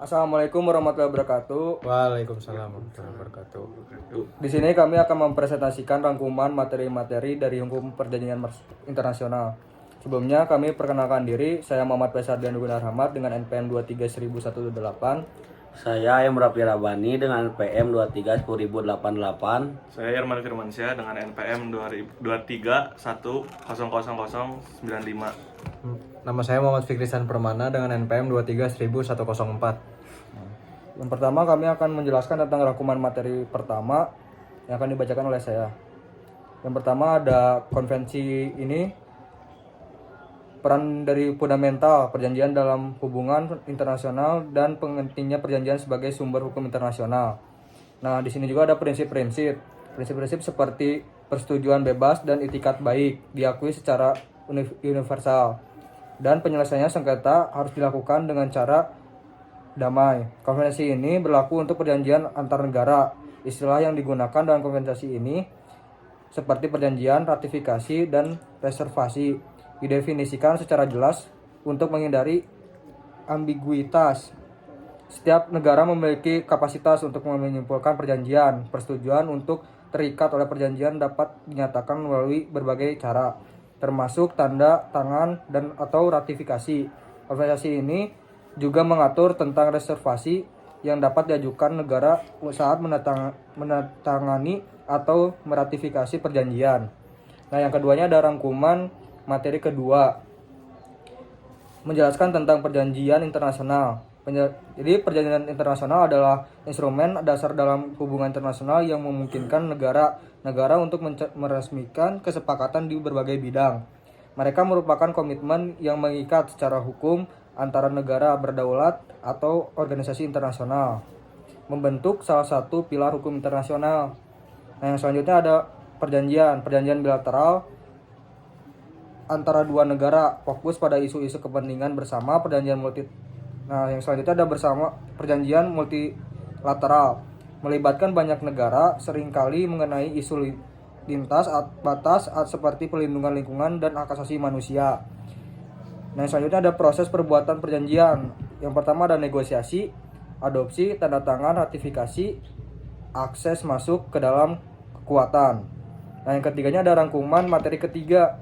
Assalamualaikum warahmatullahi wabarakatuh. Waalaikumsalam warahmatullahi wabarakatuh. Di sini kami akan mempresentasikan rangkuman materi-materi dari hukum perjanjian internasional. Sebelumnya kami perkenalkan diri, saya Muhammad Faisardian Gunar Ahmad dengan NPM 23118. Saya Emra Pirabani dengan PM 23.1088. Saya Yerman Firmansyah dengan NPM 23.1000095. Nama saya Muhammad Fikrisan Permana dengan NPM 23.104. Yang pertama kami akan menjelaskan tentang rangkuman materi pertama yang akan dibacakan oleh saya. Yang pertama ada konvensi ini, peran dari fundamental perjanjian dalam hubungan internasional dan pentingnya perjanjian sebagai sumber hukum internasional. Nah, di sini juga ada prinsip-prinsip. Prinsip-prinsip seperti persetujuan bebas dan itikat baik diakui secara universal. Dan penyelesaiannya sengketa harus dilakukan dengan cara damai. Konvensi ini berlaku untuk perjanjian antar negara. Istilah yang digunakan dalam konvensi ini seperti perjanjian, ratifikasi, dan reservasi didefinisikan secara jelas untuk menghindari ambiguitas. Setiap negara memiliki kapasitas untuk menyimpulkan perjanjian. Persetujuan untuk terikat oleh perjanjian dapat dinyatakan melalui berbagai cara, termasuk tanda tangan dan atau ratifikasi. Konvensi ini juga mengatur tentang reservasi yang dapat diajukan negara saat menandatangani atau meratifikasi perjanjian. Nah, yang keduanya ada rangkuman materi kedua, menjelaskan tentang perjanjian internasional. Jadi perjanjian internasional adalah instrumen dasar dalam hubungan internasional yang memungkinkan negara-negara untuk meresmikan kesepakatan di berbagai bidang. Mereka merupakan komitmen yang mengikat secara hukum antara negara berdaulat atau organisasi internasional, membentuk salah satu pilar hukum internasional. Nah, yang selanjutnya ada perjanjian bilateral antara dua negara, fokus pada isu-isu kepentingan bersama. Nah, yang selanjutnya ada perjanjian multilateral, melibatkan banyak negara, seringkali mengenai isu lintas batas seperti perlindungan lingkungan dan hak asasi manusia. Nah, yang selanjutnya ada proses perbuatan perjanjian. Yang pertama ada negosiasi, adopsi, tanda tangan, ratifikasi, akses masuk ke dalam kekuatan. Nah, yang ketiganya ada rangkuman materi ketiga.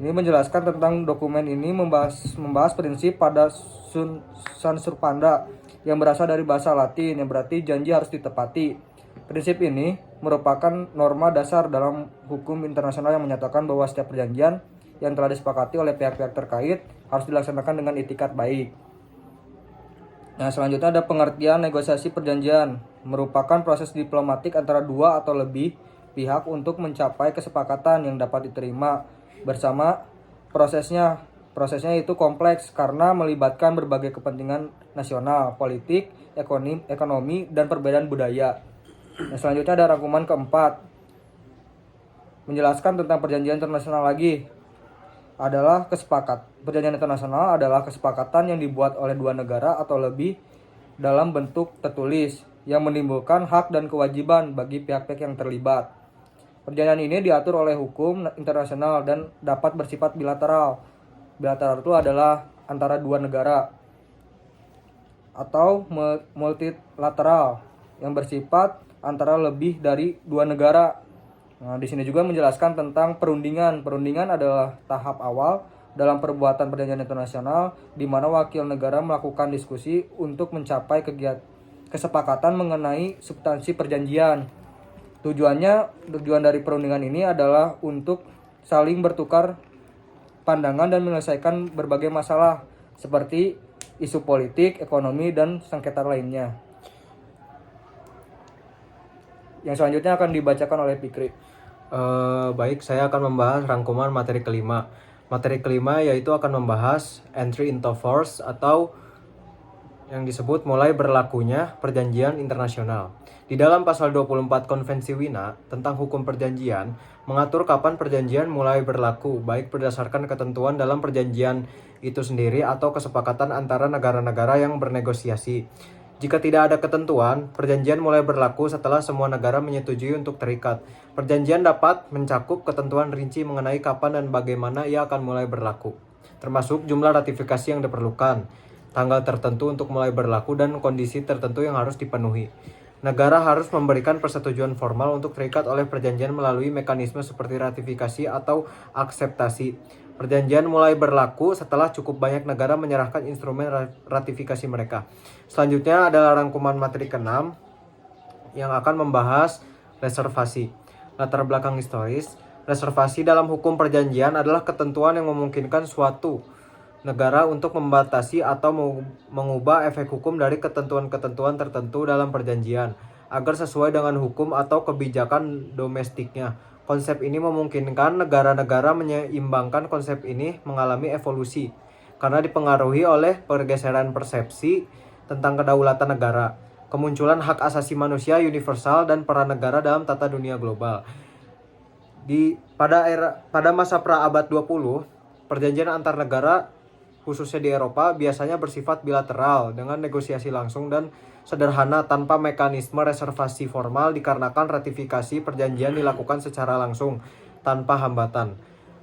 Ini menjelaskan tentang dokumen ini membahas prinsip pada sansurpanda yang berasal dari bahasa Latin yang berarti janji harus ditepati. Prinsip ini merupakan norma dasar dalam hukum internasional yang menyatakan bahwa setiap perjanjian yang telah disepakati oleh pihak-pihak terkait harus dilaksanakan dengan itikat baik. Nah, selanjutnya ada pengertian negosiasi perjanjian, merupakan proses diplomatik antara dua atau lebih pihak untuk mencapai kesepakatan yang dapat diterima bersama. Prosesnya itu kompleks karena melibatkan berbagai kepentingan nasional, politik, ekonomi, dan perbedaan budaya. Nah, selanjutnya ada rangkuman keempat, menjelaskan tentang perjanjian internasional lagi. Perjanjian internasional adalah kesepakatan yang dibuat oleh dua negara atau lebih dalam bentuk tertulis yang menimbulkan hak dan kewajiban bagi pihak-pihak yang terlibat. Perjanjian ini diatur oleh hukum internasional dan dapat bersifat bilateral. Bilateral itu adalah antara dua negara, atau multilateral yang bersifat antara lebih dari dua negara. Nah, di sini juga menjelaskan tentang perundingan. Perundingan adalah tahap awal dalam perbuatan perjanjian internasional di mana wakil negara melakukan diskusi untuk mencapai kesepakatan mengenai substansi perjanjian. Tujuan dari perundingan ini adalah untuk saling bertukar pandangan dan menyelesaikan berbagai masalah seperti isu politik, ekonomi, dan sengketa lainnya. Yang selanjutnya akan dibacakan oleh Fikri. Baik, saya akan membahas rangkuman materi kelima. Materi kelima yaitu akan membahas entry into force atau yang disebut mulai berlakunya perjanjian internasional. Di dalam pasal 24 Konvensi Wina tentang hukum perjanjian mengatur kapan perjanjian mulai berlaku, baik berdasarkan ketentuan dalam perjanjian itu sendiri atau kesepakatan antara negara-negara yang bernegosiasi. Jika tidak ada ketentuan, perjanjian mulai berlaku setelah semua negara menyetujui untuk terikat. Perjanjian dapat mencakup ketentuan rinci mengenai kapan dan bagaimana ia akan mulai berlaku, termasuk jumlah ratifikasi yang diperlukan. tanggal tertentu untuk mulai berlaku, dan kondisi tertentu yang harus dipenuhi. Negara harus memberikan persetujuan formal untuk terikat oleh perjanjian melalui mekanisme seperti ratifikasi atau akseptasi. Perjanjian mulai berlaku setelah cukup banyak negara menyerahkan instrumen ratifikasi mereka. Selanjutnya adalah rangkuman materi ke-6 yang akan membahas reservasi. Latar belakang historis. Reservasi dalam hukum perjanjian adalah ketentuan yang memungkinkan suatu negara untuk membatasi atau mengubah efek hukum dari ketentuan-ketentuan tertentu dalam perjanjian agar sesuai dengan hukum atau kebijakan domestiknya. Konsep ini memungkinkan negara-negara menyeimbangkan. Konsep ini mengalami evolusi karena dipengaruhi oleh pergeseran persepsi tentang kedaulatan negara, kemunculan hak asasi manusia universal, dan peran negara dalam tata dunia global. Pada masa pra-abad 20, perjanjian antar negara khususnya di Eropa biasanya bersifat bilateral dengan negosiasi langsung dan sederhana tanpa mekanisme reservasi formal dikarenakan ratifikasi perjanjian dilakukan secara langsung tanpa hambatan.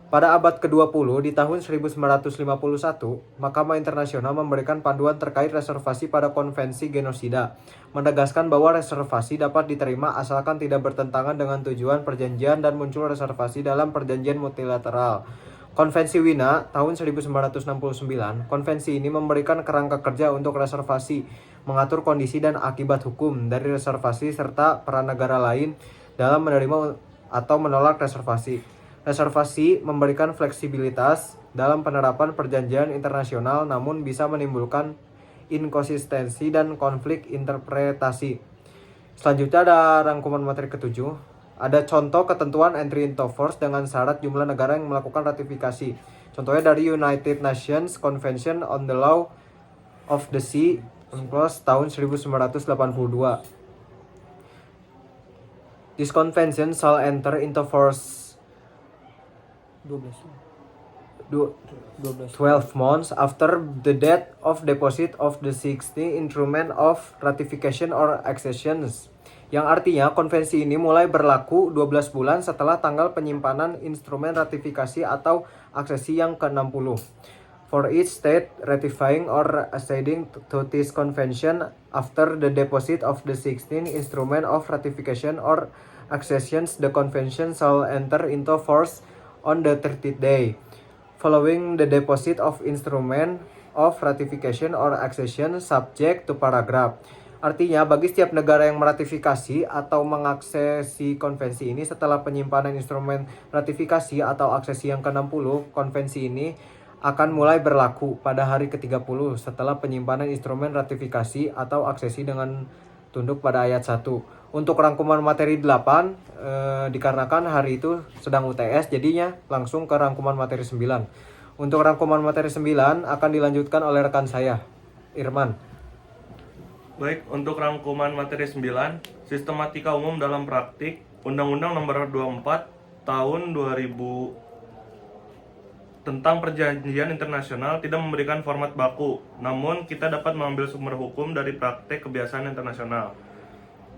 Pada abad ke-20 di tahun 1951, Mahkamah Internasional memberikan panduan terkait reservasi pada Konvensi Genosida, menegaskan bahwa reservasi dapat diterima asalkan tidak bertentangan dengan tujuan perjanjian dan muncul reservasi dalam perjanjian multilateral. Konvensi Wina tahun 1969, konvensi ini memberikan kerangka kerja untuk reservasi, mengatur kondisi dan akibat hukum dari reservasi serta peran negara lain dalam menerima atau menolak reservasi. Reservasi memberikan fleksibilitas dalam penerapan perjanjian internasional namun bisa menimbulkan inkonsistensi dan konflik interpretasi. Selanjutnya ada rangkuman materi ke-7. Ada contoh ketentuan entry into force dengan syarat jumlah negara yang melakukan ratifikasi. Contohnya dari United Nations Convention on the Law of the Sea tahun 1982. This convention shall enter into force 12 months after the date of deposit of the 60 instrument of ratification or accessions. Yang artinya konvensi ini mulai berlaku 12 bulan setelah tanggal penyimpanan instrumen ratifikasi atau aksesi yang ke-60. For each state ratifying or acceding to this convention after the deposit of the 16 instrument of ratification or accessions, the convention shall enter into force on the 30th day following the deposit of instrument of ratification or accession subject to paragraph. Artinya, bagi setiap negara yang meratifikasi atau mengaksesi konvensi ini setelah penyimpanan instrumen ratifikasi atau aksesi yang ke-60, konvensi ini akan mulai berlaku pada hari ke-30 setelah penyimpanan instrumen ratifikasi atau aksesi dengan tunduk pada ayat 1. Untuk rangkuman materi 8, dikarenakan hari itu sedang UTS, jadinya langsung ke rangkuman materi 9. Untuk rangkuman materi 9 akan dilanjutkan oleh rekan saya, Irman. Baik, untuk rangkuman materi 9, sistematika umum dalam praktik, Undang-Undang Nomor 24 Tahun 2000 tentang perjanjian internasional tidak memberikan format baku, namun kita dapat mengambil sumber hukum dari praktek kebiasaan internasional.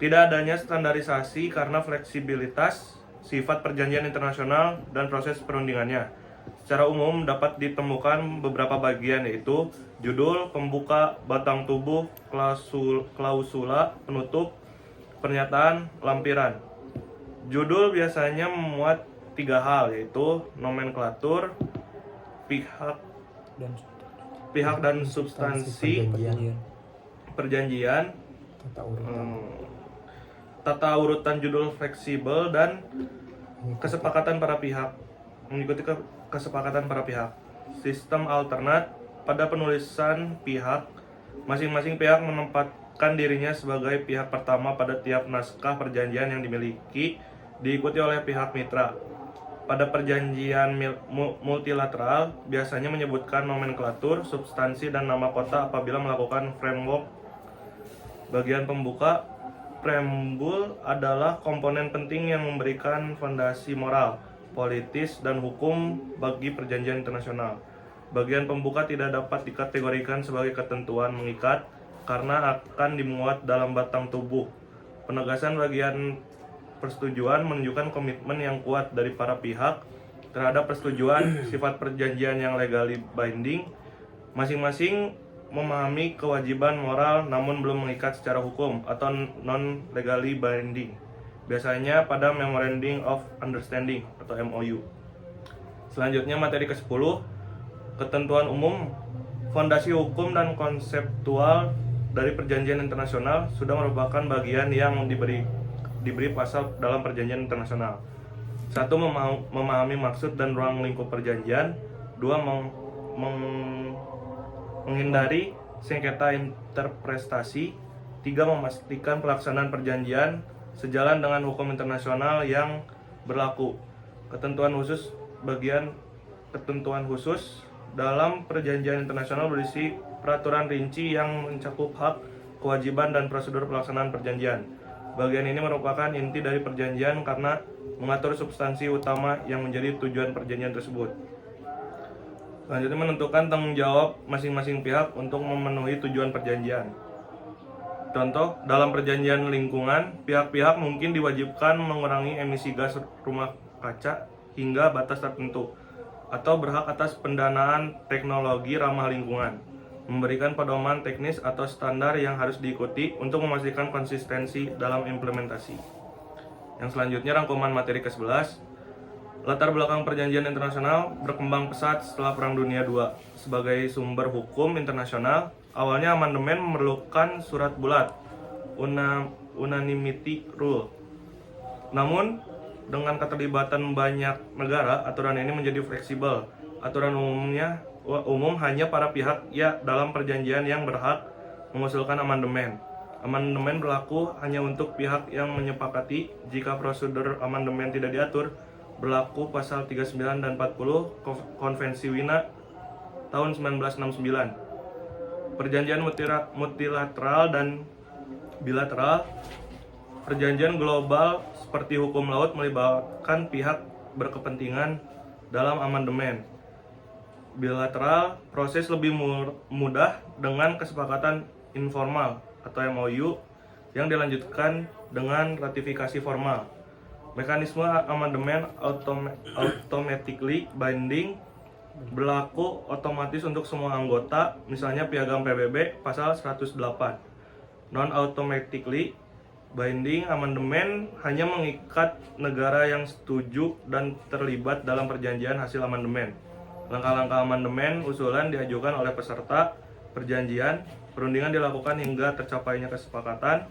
Tidak adanya standarisasi karena fleksibilitas sifat perjanjian internasional dan proses perundingannya. Secara umum dapat ditemukan beberapa bagian, yaitu judul, pembuka, batang tubuh, klausula, penutup, pernyataan, lampiran. Judul biasanya memuat 3 hal, yaitu nomenklatur, pihak dan substansi perjanjian, tata urutan judul fleksibel, dan kesepakatan para pihak. Mengikuti kesepakatan para pihak. Sistem alternat, pada penulisan pihak, masing-masing pihak menempatkan dirinya sebagai pihak pertama pada tiap naskah perjanjian yang dimiliki, diikuti oleh pihak mitra. Pada perjanjian multilateral, biasanya menyebutkan nomenklatur, substansi, dan nama kota apabila melakukan framework. Bagian pembuka, preambul adalah komponen penting yang memberikan fondasi moral, politis, dan hukum bagi perjanjian internasional. Bagian pembuka tidak dapat dikategorikan sebagai ketentuan mengikat karena akan dimuat dalam batang tubuh. Penegasan bagian persetujuan menunjukkan komitmen yang kuat dari para pihak terhadap persetujuan, sifat perjanjian yang legally binding. Masing-masing memahami kewajiban moral namun belum mengikat secara hukum atau non-legally binding. Biasanya pada Memorandum of Understanding atau MOU. Selanjutnya materi ke-10, ketentuan umum, fondasi hukum dan konseptual dari perjanjian internasional sudah merupakan bagian yang diberi pasal dalam perjanjian internasional. 1. Memahami maksud dan ruang lingkup perjanjian. 2. Menghindari sengketa interpretasi. 3. Memastikan pelaksanaan perjanjian sejalan dengan hukum internasional yang berlaku. Ketentuan khusus dalam perjanjian internasional berisi peraturan rinci yang mencakup hak, kewajiban, dan prosedur pelaksanaan perjanjian. Bagian ini merupakan inti dari perjanjian karena mengatur substansi utama yang menjadi tujuan perjanjian tersebut. Selanjutnya menentukan tanggung jawab masing-masing pihak untuk memenuhi tujuan perjanjian. Contoh, dalam perjanjian lingkungan, pihak-pihak mungkin diwajibkan mengurangi emisi gas rumah kaca hingga batas tertentu, atau berhak atas pendanaan teknologi ramah lingkungan, memberikan pedoman teknis atau standar yang harus diikuti untuk memastikan konsistensi dalam implementasi. Yang selanjutnya rangkuman materi ke-11, latar belakang perjanjian internasional berkembang pesat setelah Perang Dunia II. Sebagai sumber hukum internasional, awalnya amandemen memerlukan surat bulat, unanimity rule. Namun, dengan keterlibatan banyak negara, aturan ini menjadi fleksibel. Aturan umum hanya para pihak dalam perjanjian yang berhak mengusulkan amandemen. Amandemen berlaku hanya untuk pihak yang menyepakati. Jika prosedur amandemen tidak diatur, berlaku pasal 39 dan 40 Konvensi Wina tahun 1969. Perjanjian multilateral dan bilateral. Perjanjian global seperti hukum laut melibatkan pihak berkepentingan dalam amandemen. Bilateral, proses lebih mudah dengan kesepakatan informal atau MOU yang dilanjutkan dengan ratifikasi formal. Mekanisme amandemen automatically binding berlaku otomatis untuk semua anggota, misalnya Piagam PBB pasal 108. Non-automatically binding amandemen hanya mengikat negara yang setuju dan terlibat dalam perjanjian hasil amandemen. Langkah-langkah amandemen usulan diajukan oleh peserta perjanjian. Perundingan dilakukan hingga tercapainya kesepakatan.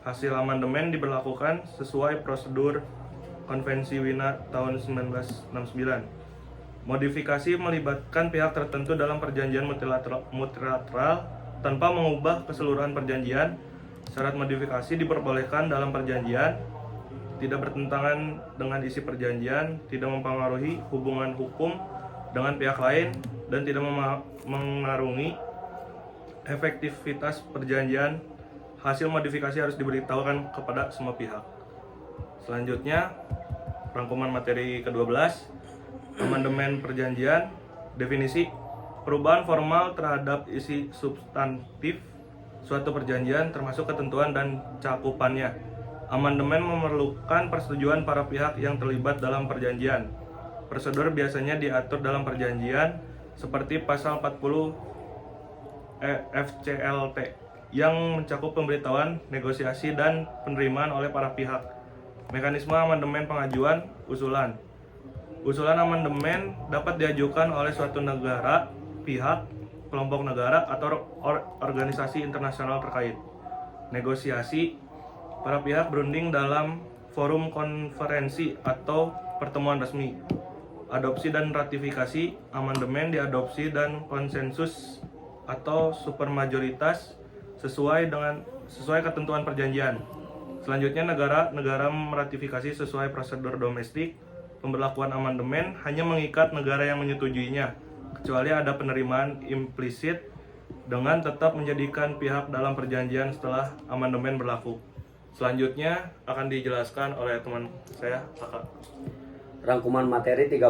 Hasil amandemen diberlakukan sesuai prosedur Konvensi Wina tahun 1969. Modifikasi melibatkan pihak tertentu dalam perjanjian multilateral tanpa mengubah keseluruhan perjanjian. Syarat modifikasi diperbolehkan dalam perjanjian, tidak bertentangan dengan isi perjanjian, tidak mempengaruhi hubungan hukum dengan pihak lain, dan tidak mengaruhi efektivitas perjanjian. Hasil modifikasi harus diberitahukan kepada semua pihak. Selanjutnya, rangkuman materi ke-12, amandemen perjanjian. Definisi: perubahan formal terhadap isi substantif suatu perjanjian termasuk ketentuan dan cakupannya. Amandemen memerlukan persetujuan para pihak yang terlibat dalam perjanjian. Prosedur biasanya diatur dalam perjanjian seperti pasal 40 FCLT yang mencakup pemberitahuan, negosiasi, dan penerimaan oleh para pihak. Mekanisme amandemen pengajuan usulan. Usulan amandemen dapat diajukan oleh suatu negara, pihak, kelompok negara, atau organisasi internasional terkait. Negosiasi. Para pihak berunding dalam forum konferensi atau pertemuan resmi. Adopsi dan ratifikasi. Amandemen diadopsi dan konsensus atau supermajoritas sesuai ketentuan perjanjian. Selanjutnya, negara meratifikasi sesuai prosedur domestik. Pemberlakuan amandemen hanya mengikat negara yang menyetujuinya, kecuali ada penerimaan implisit, dengan tetap menjadikan pihak dalam perjanjian setelah amandemen berlaku. Selanjutnya akan dijelaskan oleh teman saya, Kakak. Rangkuman materi 13.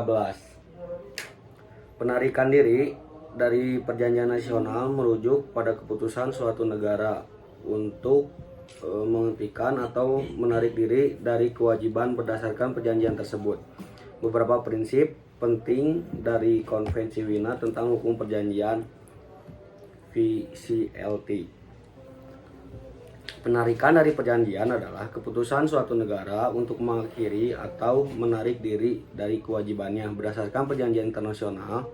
Penarikan diri dari perjanjian nasional merujuk pada keputusan suatu negara untuk menghentikan atau menarik diri dari kewajiban berdasarkan perjanjian tersebut. Beberapa prinsip penting dari Konvensi Wina tentang hukum perjanjian. VCLT. Penarikan dari perjanjian adalah keputusan suatu negara untuk mengakhiri atau menarik diri dari kewajibannya berdasarkan perjanjian internasional,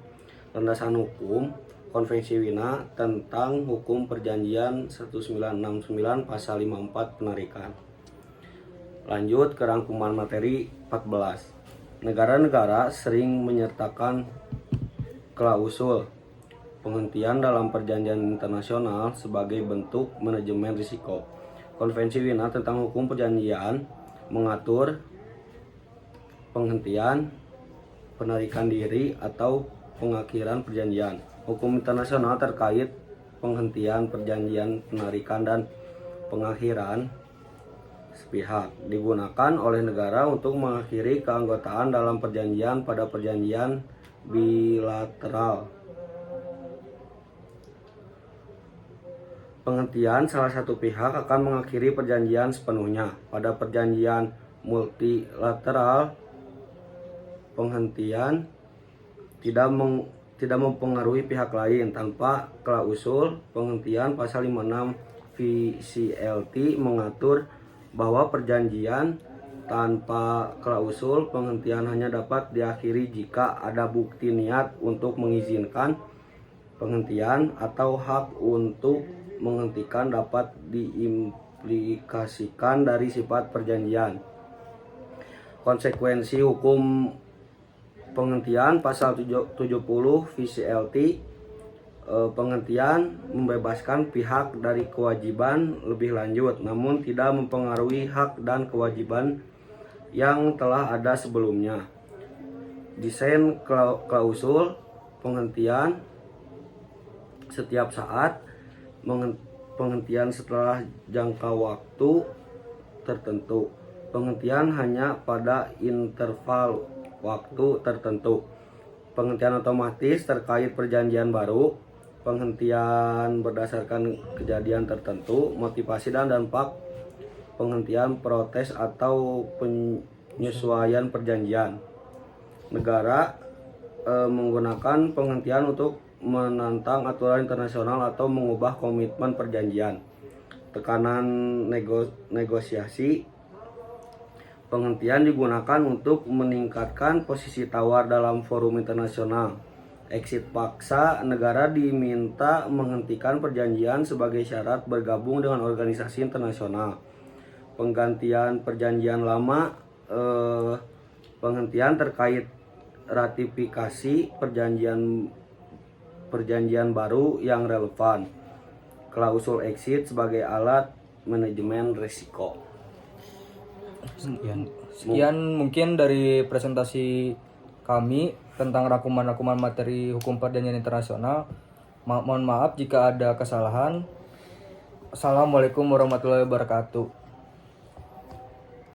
landasan hukum, Konvensi Wina tentang hukum perjanjian 1969 pasal 54 penarikan. Lanjut ke rangkuman materi 14. Negara-negara sering menyertakan klausul penghentian dalam perjanjian internasional sebagai bentuk manajemen risiko. Konvensi Wina tentang hukum perjanjian mengatur penghentian, penarikan diri, atau pengakhiran perjanjian. Hukum internasional terkait penghentian perjanjian, penarikan, dan pengakhiran sepihak digunakan oleh negara untuk mengakhiri keanggotaan dalam perjanjian pada perjanjian bilateral. Penghentian salah satu pihak akan mengakhiri perjanjian sepenuhnya. Pada perjanjian multilateral, penghentian tidak mempengaruhi pihak lain tanpa klausul penghentian. Pasal 56 VCLT mengatur bahwa perjanjian tanpa klausul penghentian hanya dapat diakhiri jika ada bukti niat untuk mengizinkan penghentian atau hak untuk menghentikan dapat diimplikasikan dari sifat perjanjian. Konsekuensi hukum penghentian pasal 70 VCLT, penghentian membebaskan pihak dari kewajiban lebih lanjut namun tidak mempengaruhi hak dan kewajiban yang telah ada sebelumnya. Desain klausul penghentian setiap saat, penghentian setelah jangka waktu tertentu, penghentian hanya pada interval waktu tertentu, penghentian otomatis terkait perjanjian baru, penghentian berdasarkan kejadian tertentu, motivasi dan dampak, penghentian protes atau penyesuaian perjanjian. Negara menggunakan penghentian untuk menantang aturan internasional atau mengubah komitmen perjanjian. Tekanan negosiasi, penghentian digunakan untuk meningkatkan posisi tawar dalam forum internasional. Exit paksa, negara diminta menghentikan perjanjian sebagai syarat bergabung dengan organisasi internasional. Penggantian perjanjian lama, penghentian terkait ratifikasi perjanjian baru yang relevan. Klausul exit sebagai alat manajemen risiko. Sekian mungkin dari presentasi kami tentang rangkuman-rangkuman materi hukum perjanjian internasional. Mohon maaf jika ada kesalahan. Assalamualaikum warahmatullahi wabarakatuh.